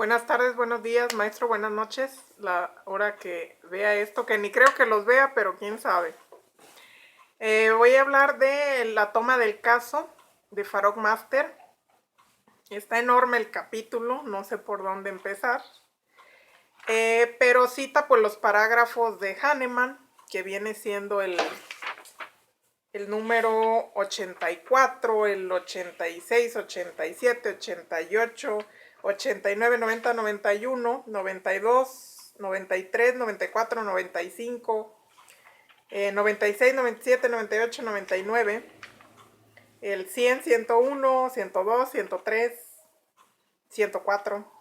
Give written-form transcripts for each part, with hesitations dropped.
Buenas tardes, buenos días, maestro, buenas noches. La hora que vea esto, que ni creo que los vea, pero quién sabe. Voy a hablar de la toma del caso de Farog Master. Está enorme el capítulo, no sé por dónde empezar. Pero cita pues los parágrafos de Hahnemann, que viene siendo el número 84, el 86, 87, 88, 89, 90, 91, 92, 93, 94, 95, 96, 97, 98, 99, el 100, 101, 102, 103, 104,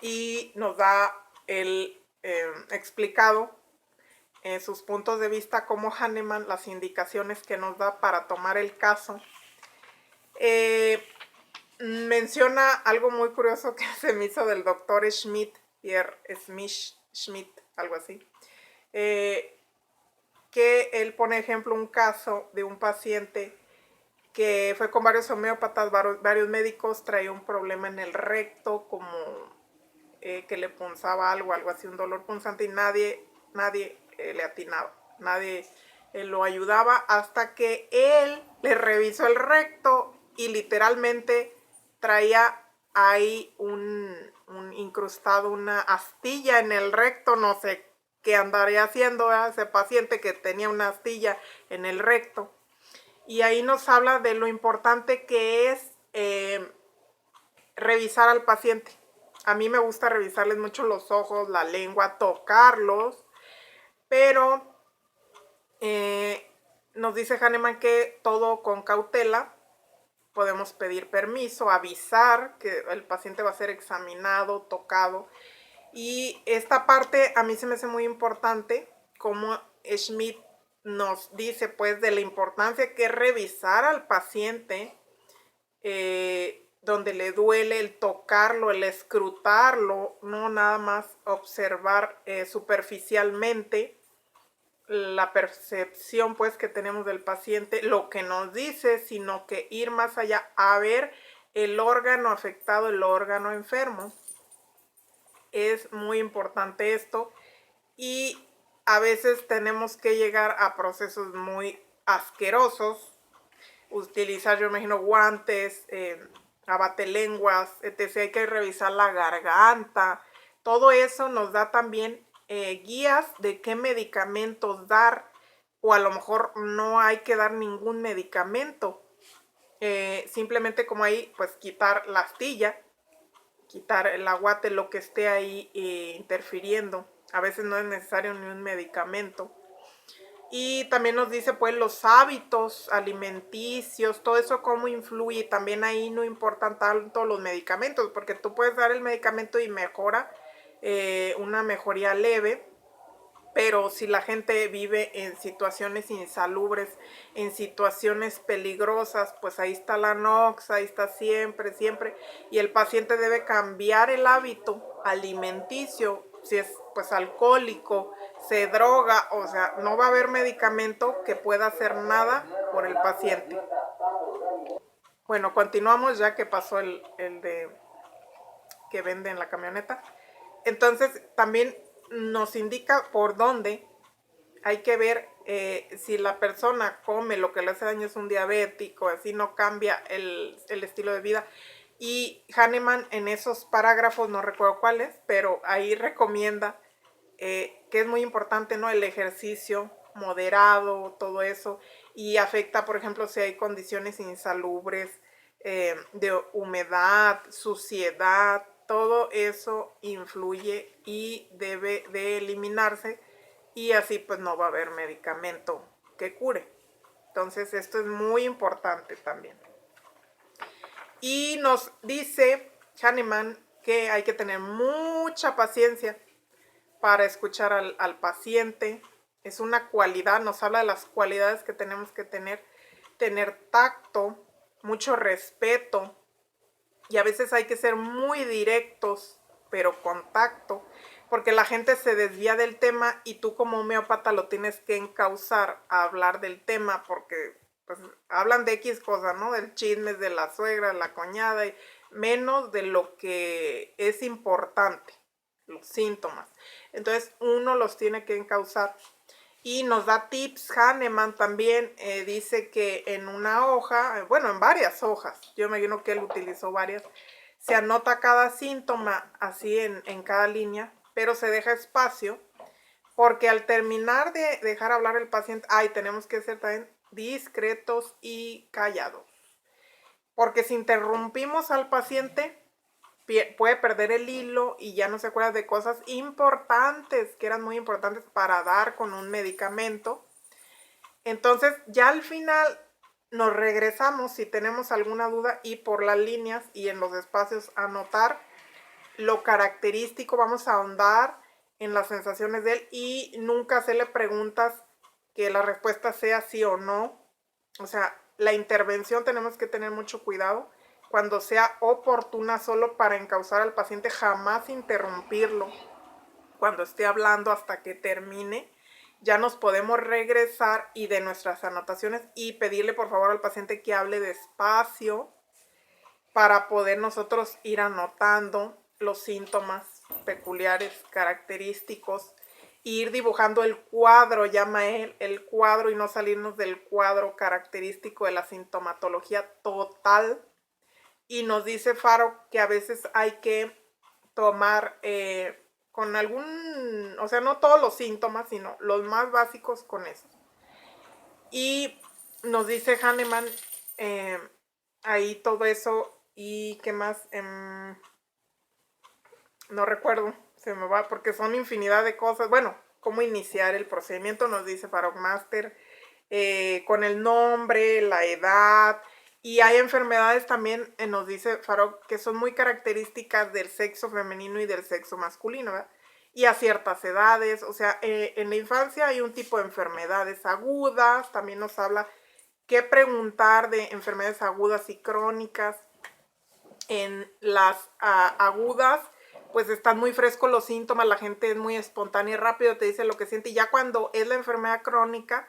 y nos da el explicado sus puntos de vista como Hahnemann, las indicaciones que nos da para tomar el caso. Menciona algo muy curioso que se me hizo del doctor Schmidt, Pierre Schmidt, algo así, que él pone ejemplo un caso de un paciente que fue con varios homeópatas, varios médicos, traía un problema en el recto, como que le punzaba algo así, un dolor punzante, y nadie le atinaba, nadie lo ayudaba, hasta que él le revisó el recto y literalmente traía ahí un incrustado, una astilla en el recto. No sé qué andaría haciendo ese paciente que tenía una astilla en el recto. Y ahí nos habla de lo importante que es revisar al paciente. A mí me gusta revisarles mucho los ojos, la lengua, tocarlos, pero nos dice Hahnemann que todo con cautela. Podemos pedir permiso, avisar que el paciente va a ser examinado, tocado. Y esta parte a mí se me hace muy importante, como Schmidt nos dice pues de la importancia que es revisar al paciente, donde le duele, el tocarlo, el escrutarlo, no nada más observar superficialmente la percepción pues que tenemos del paciente, lo que nos dice, sino que ir más allá a ver el órgano afectado, el órgano enfermo. Es muy importante esto, y a veces tenemos que llegar a procesos muy asquerosos, utilizar, yo me imagino, guantes, abatelenguas, etc. Hay que revisar la garganta. Todo eso nos da también guías de qué medicamentos dar, o a lo mejor no hay que dar ningún medicamento. Simplemente, como ahí, pues quitar la astilla, quitar el aguate, lo que esté ahí interfiriendo. A veces no es necesario ni un medicamento. Y también nos dice pues los hábitos alimenticios, todo eso cómo influye. También ahí no importan tanto los medicamentos, porque tú puedes dar el medicamento y mejora, una mejoría leve, pero si la gente vive en situaciones insalubres, en situaciones peligrosas, pues ahí está la noxa, ahí está siempre, y el paciente debe cambiar el hábito alimenticio. Si es pues alcohólico, se droga, o sea, no va a haber medicamento que pueda hacer nada por el paciente. Bueno, continuamos ya que pasó el de que vende en la camioneta. Entonces también nos indica por dónde hay que ver, si la persona come lo que le hace daño, es un diabético, así no cambia el estilo de vida. Y Hahnemann en esos parágrafos, no recuerdo cuáles, pero ahí recomienda que es muy importante, ¿no? El ejercicio moderado, todo eso, y afecta, por ejemplo, si hay condiciones insalubres, de humedad, suciedad, todo eso influye y debe de eliminarse, y así pues no va a haber medicamento que cure. Entonces esto es muy importante también. Y nos dice Hahnemann que hay que tener mucha paciencia para escuchar al paciente. Es una cualidad, nos habla de las cualidades que tenemos que tener tacto, mucho respeto, y a veces hay que ser muy directos, pero con tacto, porque la gente se desvía del tema y tú como homeópata lo tienes que encauzar a hablar del tema, porque pues hablan de X cosas, ¿no? Del chisme de la suegra, la cuñada, y menos de lo que es importante, los síntomas. Entonces uno los tiene que encauzar. Y nos da tips. Hahnemann también dice que en una hoja, bueno, en varias hojas, yo imagino que él utilizó varias, se anota cada síntoma así en cada línea, pero se deja espacio, porque al terminar de dejar hablar el paciente, tenemos que ser también discretos y callados. Porque si interrumpimos al paciente, puede perder el hilo y ya no se acuerda de cosas importantes, que eran muy importantes para dar con un medicamento. Entonces, ya al final nos regresamos si tenemos alguna duda y por las líneas y en los espacios anotar lo característico, vamos a ahondar en las sensaciones de él y nunca hacerle preguntas que la respuesta sea sí o no. O sea, la intervención tenemos que tener mucho cuidado cuando sea oportuna solo para encauzar al paciente, jamás interrumpirlo cuando esté hablando hasta que termine. Ya nos podemos regresar y de nuestras anotaciones y pedirle por favor al paciente que hable despacio para poder nosotros ir anotando los síntomas peculiares, característicos, e ir dibujando el cuadro, llama él, el cuadro, y no salirnos del cuadro característico de la sintomatología total. Y nos dice Faro que a veces hay que tomar con algún, o sea, no todos los síntomas, sino los más básicos con eso. Y nos dice Hahnemann ahí todo eso. ¿Y qué más? No recuerdo, se me va porque son infinidad de cosas. Bueno, cómo iniciar el procedimiento nos dice Farog Master, con el nombre, la edad. Y hay enfermedades también, nos dice Farog, que son muy características del sexo femenino y del sexo masculino, ¿verdad? Y a ciertas edades, o sea, en la infancia hay un tipo de enfermedades agudas, también nos habla qué preguntar de enfermedades agudas y crónicas. En las agudas, pues están muy frescos los síntomas, la gente es muy espontánea y rápido te dice lo que siente, y ya cuando es la enfermedad crónica,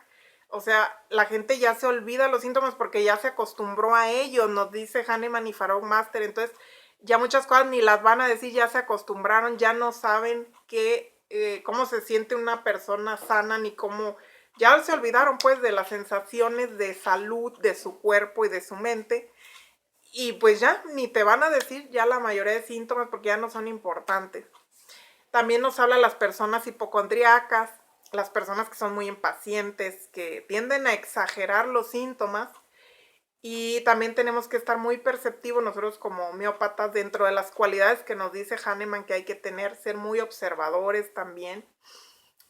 o sea, la gente ya se olvida los síntomas porque ya se acostumbró a ellos, nos dice Hahnemann y Farog Master. Entonces ya muchas cosas ni las van a decir, ya se acostumbraron, ya no saben cómo se siente una persona sana, ni cómo, ya se olvidaron pues de las sensaciones de salud de su cuerpo y de su mente. Y pues ya ni te van a decir ya la mayoría de síntomas porque ya no son importantes. También nos habla las personas hipocondríacas, las personas que son muy impacientes, que tienden a exagerar los síntomas. Y también tenemos que estar muy perceptivos nosotros como homeópatas dentro de las cualidades que nos dice Hahnemann que hay que tener, ser muy observadores también,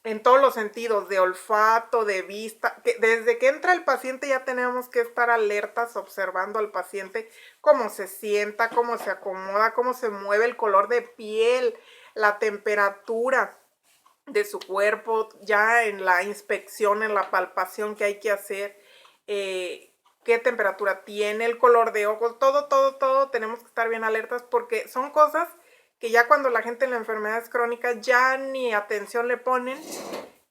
en todos los sentidos, de olfato, de vista, que desde que entra el paciente ya tenemos que estar alertas observando al paciente, cómo se sienta, cómo se acomoda, cómo se mueve, el color de piel, la temperatura de su cuerpo, ya en la inspección, en la palpación que hay que hacer, qué temperatura tiene, el color de ojos, todo tenemos que estar bien alertas porque son cosas que ya cuando la gente en la enfermedad es crónica ya ni atención le ponen,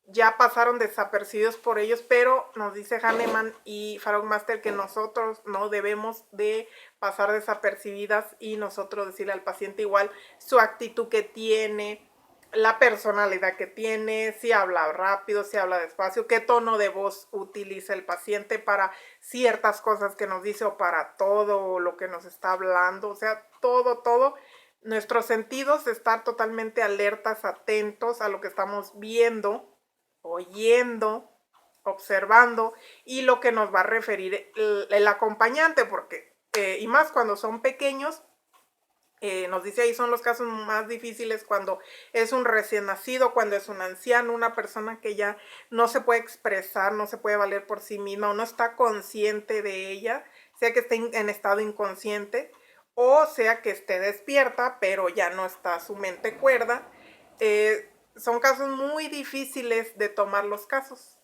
ya pasaron desapercibidos por ellos, pero nos dice Hahnemann y Farog Master que nosotros no debemos de pasar desapercibidas y nosotros decirle al paciente igual su actitud que tiene, la personalidad que tiene, si habla rápido, si habla despacio, qué tono de voz utiliza el paciente para ciertas cosas que nos dice o para todo lo que nos está hablando, o sea, todo. Nuestros sentidos, estar totalmente alertas, atentos a lo que estamos viendo, oyendo, observando y lo que nos va a referir el acompañante, porque, y más cuando son pequeños, nos dice ahí son los casos más difíciles cuando es un recién nacido, cuando es un anciano, una persona que ya no se puede expresar, no se puede valer por sí misma o no está consciente de ella, sea que esté en estado inconsciente o sea que esté despierta pero ya no está su mente cuerda. Son casos muy difíciles de tomar los casos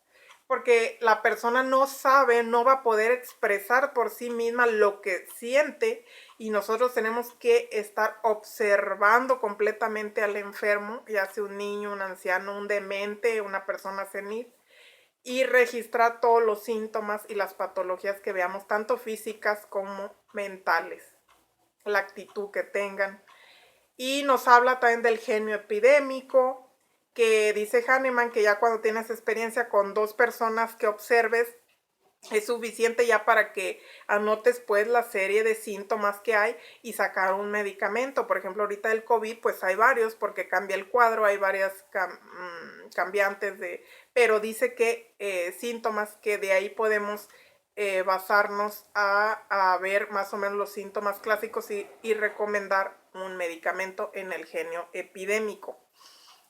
porque la persona no sabe, no va a poder expresar por sí misma lo que siente y nosotros tenemos que estar observando completamente al enfermo, ya sea un niño, un anciano, un demente, una persona senil, y registrar todos los síntomas y las patologías que veamos, tanto físicas como mentales. la actitud que tengan. Y nos habla también del genio epidémico, que dice Hahnemann que ya cuando tienes experiencia con 2 personas que observes, es suficiente ya para que anotes pues la serie de síntomas que hay y sacar un medicamento. Por ejemplo, ahorita el COVID pues hay varios porque cambia el cuadro, hay varias cambiantes pero dice que síntomas que de ahí podemos basarnos a ver más o menos los síntomas clásicos y recomendar un medicamento en el genio epidémico.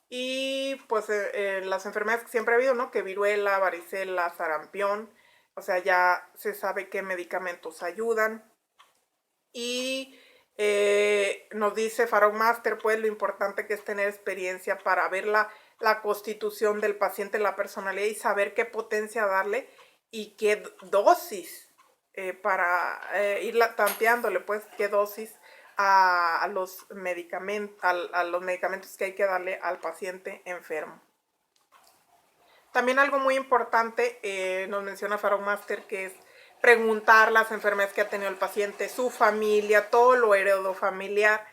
Y pues las enfermedades que siempre ha habido, ¿no? Que viruela, varicela, sarampión, o sea, ya se sabe qué medicamentos ayudan. Y nos dice Farog Master, pues lo importante que es tener experiencia para ver la constitución del paciente, la personalidad y saber qué potencia darle y qué dosis para irla tanteándole, pues qué dosis a los medicamentos que hay que darle al paciente enfermo. También algo muy importante nos menciona Farog Master, que es preguntar las enfermedades que ha tenido el paciente, su familia, todo lo heredofamiliar,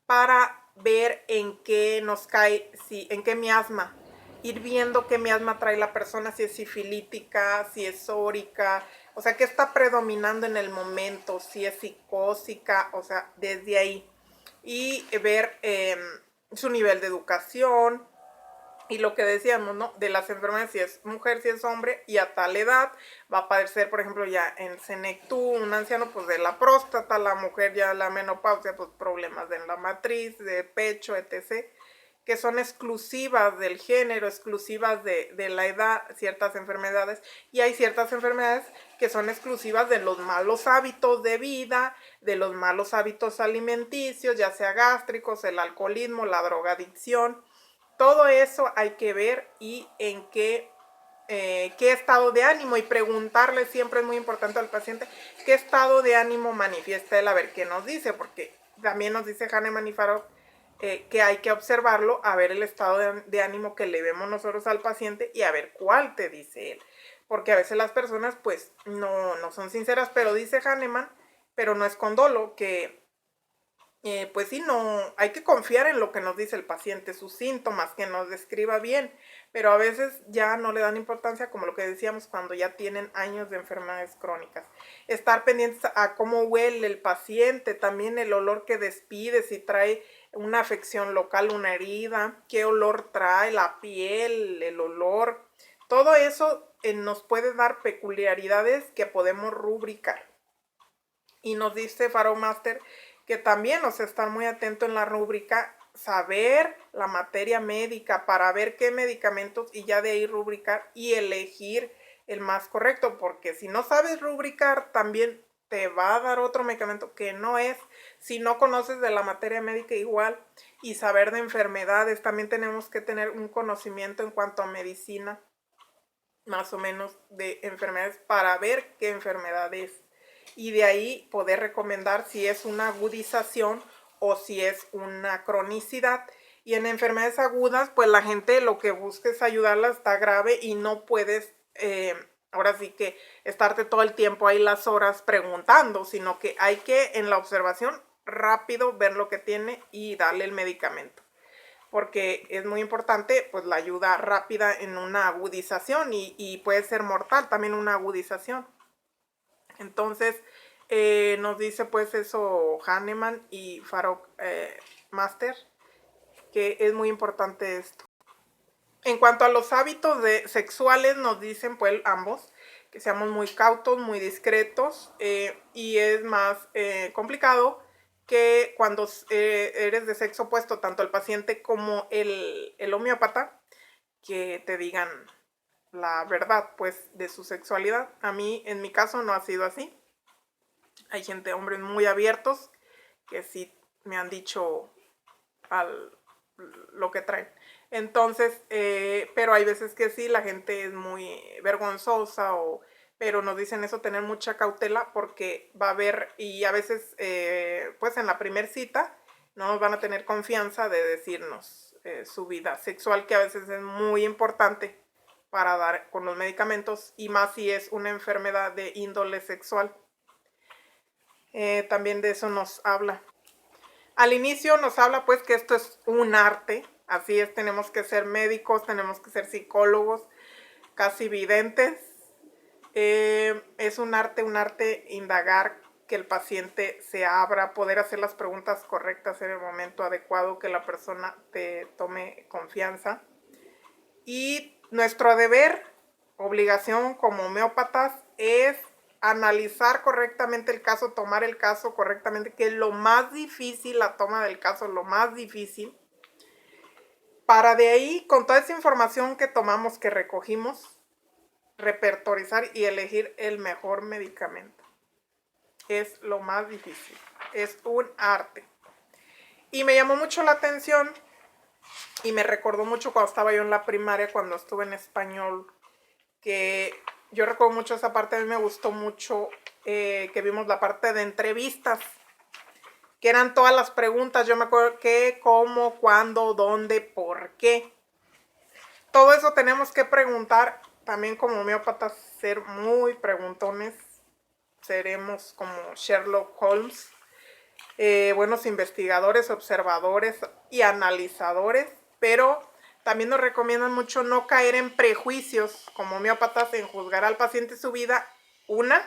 para ver en qué nos cae, en qué miasma, ir viendo qué miasma trae la persona, si es sifilítica, si es sórica, o sea, qué está predominando en el momento, si es psicósica, o sea, desde ahí. Y ver su nivel de educación, y lo que decíamos, ¿no? De las enfermedades, si es mujer, si es hombre, y a tal edad va a padecer, por ejemplo, ya en senectud, un anciano, pues de la próstata, la mujer ya la menopausia, pues problemas de la matriz, de pecho, etc., que son exclusivas del género, exclusivas de la edad, ciertas enfermedades, y hay ciertas enfermedades que son exclusivas de los malos hábitos de vida, de los malos hábitos alimenticios, ya sea gástricos, el alcoholismo, la drogadicción. Todo eso hay que ver y en qué estado de ánimo, y preguntarle siempre es muy importante al paciente qué estado de ánimo manifiesta él, a ver qué nos dice, porque también nos dice Hahnemann y Farog que hay que observarlo, a ver el estado de ánimo que le vemos nosotros al paciente y a ver cuál te dice él, porque a veces las personas pues no son sinceras, pero dice Hahnemann, pero no es con dolo, que pues sí, no, hay que confiar en lo que nos dice el paciente, sus síntomas, que nos describa bien, pero a veces ya no le dan importancia, como lo que decíamos, cuando ya tienen años de enfermedades crónicas. Estar pendientes a cómo huele el paciente, también el olor que despide, si trae una afección local, una herida, qué olor trae, la piel, el olor, todo eso nos puede dar peculiaridades que podemos rubricar. Y nos dice Farog Master que también, o sea, estar muy atento en la rúbrica, saber la materia médica para ver qué medicamentos y ya de ahí rubricar y elegir el más correcto, porque si no sabes rubricar, también te va a dar otro medicamento que no es, si no conoces de la materia médica igual, y saber de enfermedades, también tenemos que tener un conocimiento en cuanto a medicina, más o menos de enfermedades, para ver qué enfermedad es, y de ahí poder recomendar si es una agudización o si es una cronicidad. Y en enfermedades agudas, pues la gente lo que busca es ayudarla, está grave y no puedes, ahora sí que estarte todo el tiempo ahí las horas preguntando, sino que hay que en la observación rápido ver lo que tiene y darle el medicamento, porque es muy importante pues la ayuda rápida en una agudización y puede ser mortal también una agudización. Entonces nos dice pues eso Hahnemann y Farog Master, que es muy importante esto. En cuanto a los hábitos sexuales, nos dicen pues ambos que seamos muy cautos, muy discretos, y es más complicado que cuando eres de sexo opuesto, tanto el paciente como el homeópata, que te digan la verdad pues de su sexualidad. A mí, en mi caso, no ha sido así. Hay gente, hombres muy abiertos, que sí me han dicho lo que traen. Entonces, pero hay veces que sí, la gente es muy vergonzosa, pero nos dicen eso, tener mucha cautela, porque va a haber, y a veces, pues en la primer cita, no nos van a tener confianza de decirnos su vida sexual, que a veces es muy importante para dar con los medicamentos, y más si es una enfermedad de índole sexual. También de eso nos habla. Al inicio nos habla pues que esto es un arte, así es, tenemos que ser médicos, tenemos que ser psicólogos, casi videntes. Es un arte indagar, que el paciente se abra, poder hacer las preguntas correctas en el momento adecuado, que la persona te tome confianza. Y nuestro deber, obligación como homeópatas, es analizar correctamente el caso, tomar el caso correctamente, que es lo más difícil, la toma del caso, lo más difícil, para de ahí, con toda esa información que tomamos, que recogimos, repertorizar y elegir el mejor medicamento. Es lo más difícil, es un arte. Y me llamó mucho la atención y me recordó mucho cuando estaba yo en la primaria, cuando estuve en español, que yo recuerdo mucho esa parte. A mí me gustó mucho que vimos la parte de entrevistas, que eran todas las preguntas. Yo me acuerdo qué, cómo, cuándo, dónde, por qué. Todo eso tenemos que preguntar. También como homeópatas, ser muy preguntones. Seremos como Sherlock Holmes, buenos investigadores, observadores y analizadores, pero también nos recomiendan mucho no caer en prejuicios como homeópatas, en juzgar al paciente su vida, una,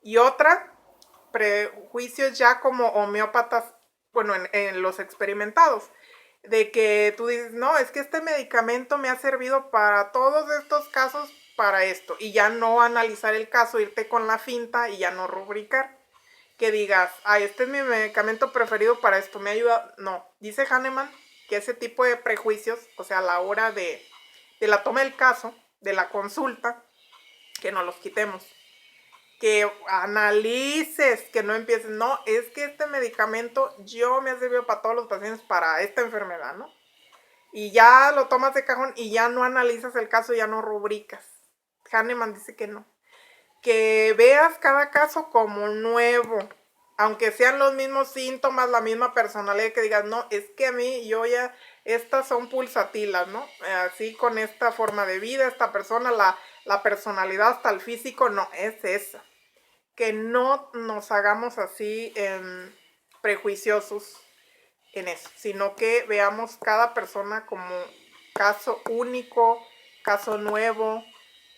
y otra, prejuicios ya como homeópatas, bueno, en los experimentados, de que tú dices, no, es que este medicamento me ha servido para todos estos casos, para esto, y ya no analizar el caso, irte con la finta y ya no rubricar. Que digas, ay, este es mi medicamento preferido para esto, me ayuda. No, dice Hahnemann que ese tipo de prejuicios, o sea, a la hora de la toma del caso, de la consulta, que no los quitemos. Que analices, que no empieces, no, es que este medicamento yo me ha servido para todos los pacientes para esta enfermedad, ¿no? Y ya lo tomas de cajón y ya no analizas el caso, ya no rubricas. Hahnemann dice que no. Que veas cada caso como nuevo, aunque sean los mismos síntomas, la misma personalidad, que digas, no, es que a mí, yo ya, estas son pulsatilas, ¿no? Así con esta forma de vida, esta persona, la personalidad hasta el físico, no, es esa. Que no nos hagamos así prejuiciosos en eso, sino que veamos cada persona como caso único, caso nuevo,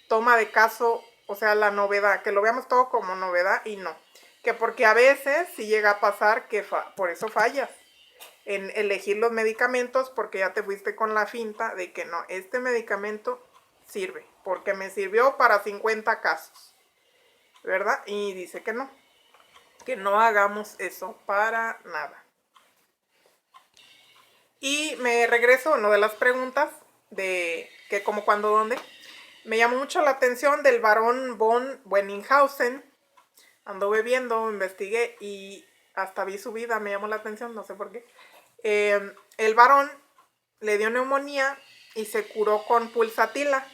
toma de caso, o sea, la novedad, que lo veamos todo como novedad y no. Que porque a veces sí llega a pasar que por eso fallas en elegir los medicamentos, porque ya te fuiste con la finta de que no, este medicamento sirve, porque me sirvió para 50 casos, ¿verdad? Y dice que no hagamos eso para nada. Y me regreso a una de las preguntas de qué, cómo, cuándo, dónde. Me llamó mucho la atención del barón von Wenninghausen. Anduve viendo, investigué y hasta vi su vida, me llamó la atención, no sé por qué. El varón le dio neumonía y se curó con pulsatila.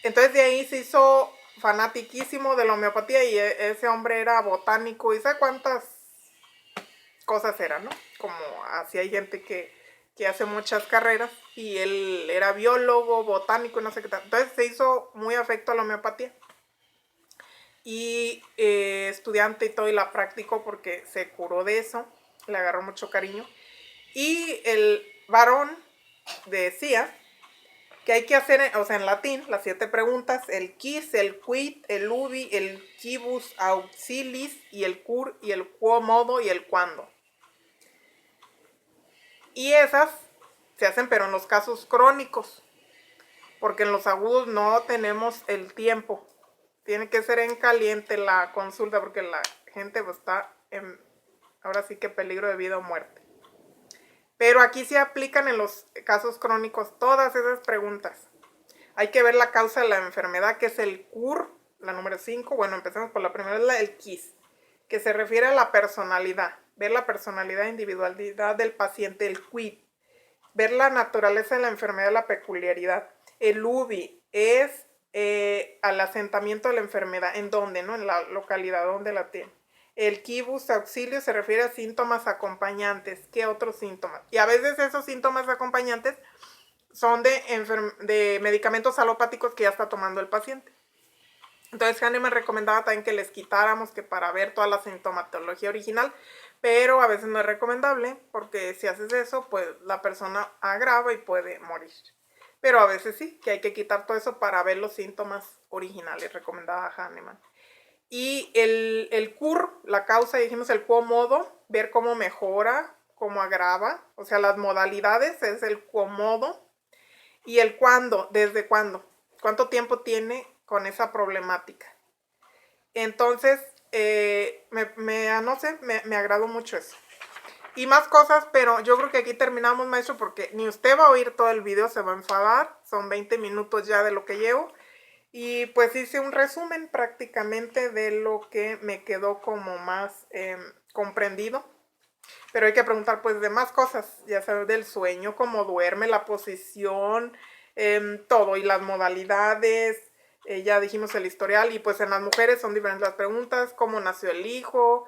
Entonces de ahí se hizo fanatiquísimo de la homeopatía y ese hombre era botánico y sé cuántas cosas eran, ¿no? Como así hay gente que hace muchas carreras y él era biólogo, botánico y no sé qué tal. Entonces se hizo muy afecto a la homeopatía. Y estudiante y todo, y la practicó porque se curó de eso, le agarró mucho cariño. Y el varón decía que hay que hacer, o sea, en latín, las 7 preguntas: el quis, el quid, el ubi, el quibus auxilis, y el cur, y el quomodo, y el cuándo. Y esas se hacen pero en los casos crónicos, porque en los agudos no tenemos el tiempo. Tiene que ser en caliente la consulta, porque la gente pues, está en, ahora sí que peligro de vida o muerte. Pero aquí se aplican en los casos crónicos todas esas preguntas. Hay que ver la causa de la enfermedad, que es el CUR, la número 5. Bueno, empezamos por la primera, el KISS, que se refiere a la personalidad. Ver la personalidad e individualidad del paciente, el QUID. Ver la naturaleza de la enfermedad, la peculiaridad. El UBI es al asentamiento de la enfermedad, ¿en dónde? ¿No? En la localidad donde la tiene. El quibus auxilio se refiere a síntomas acompañantes. ¿Qué otros síntomas? Y a veces esos síntomas acompañantes son de medicamentos alopáticos que ya está tomando el paciente. Entonces Hahnemann recomendaba también que les quitáramos, que para ver toda la sintomatología original, pero a veces no es recomendable porque si haces eso, pues la persona agrava y puede morir. Pero a veces sí, que hay que quitar todo eso para ver los síntomas originales, recomendaba Hahnemann. Y el cur, la causa, dijimos el comodo, ver cómo mejora, cómo agrava, o sea, las modalidades es el comodo. Y el cuándo, desde cuándo, cuánto tiempo tiene con esa problemática. Entonces, no sé, me agradó mucho eso. Y más cosas, pero yo creo que aquí terminamos, maestro, porque ni usted va a oír todo el video, se va a enfadar. Son 20 minutos ya de lo que llevo. Y pues hice un resumen prácticamente de lo que me quedó como más comprendido. Pero hay que preguntar pues de más cosas, ya sabes, del sueño, cómo duerme, la posición, todo, y las modalidades. Ya dijimos el historial, y pues en las mujeres son diferentes las preguntas: cómo nació el hijo,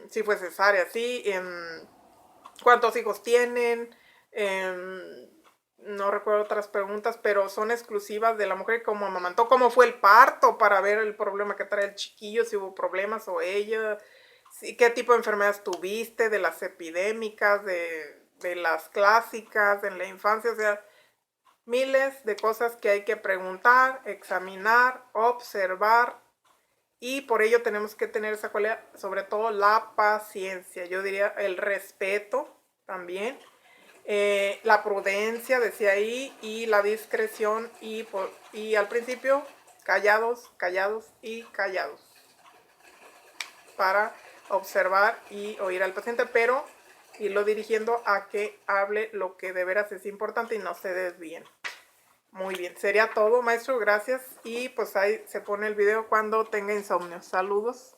si fue cesárea, sí, cuántos hijos tienen, no recuerdo otras preguntas, pero son exclusivas de la mujer, cómo amamantó, cómo fue el parto, para ver el problema que trae el chiquillo, si hubo problemas o ella, sí, qué tipo de enfermedades tuviste, de las epidémicas, de las clásicas, en la infancia, o sea, miles de cosas que hay que preguntar, examinar, observar, y por ello tenemos que tener esa cualidad, sobre todo la paciencia, yo diría el respeto también, la prudencia, decía ahí, y la discreción, y al principio callados, callados y callados, para observar y oír al paciente, pero irlo dirigiendo a que hable lo que de veras es importante y no se desvíen. Muy bien, sería todo, maestro, gracias. Y pues ahí se pone el video cuando tenga insomnio. Saludos.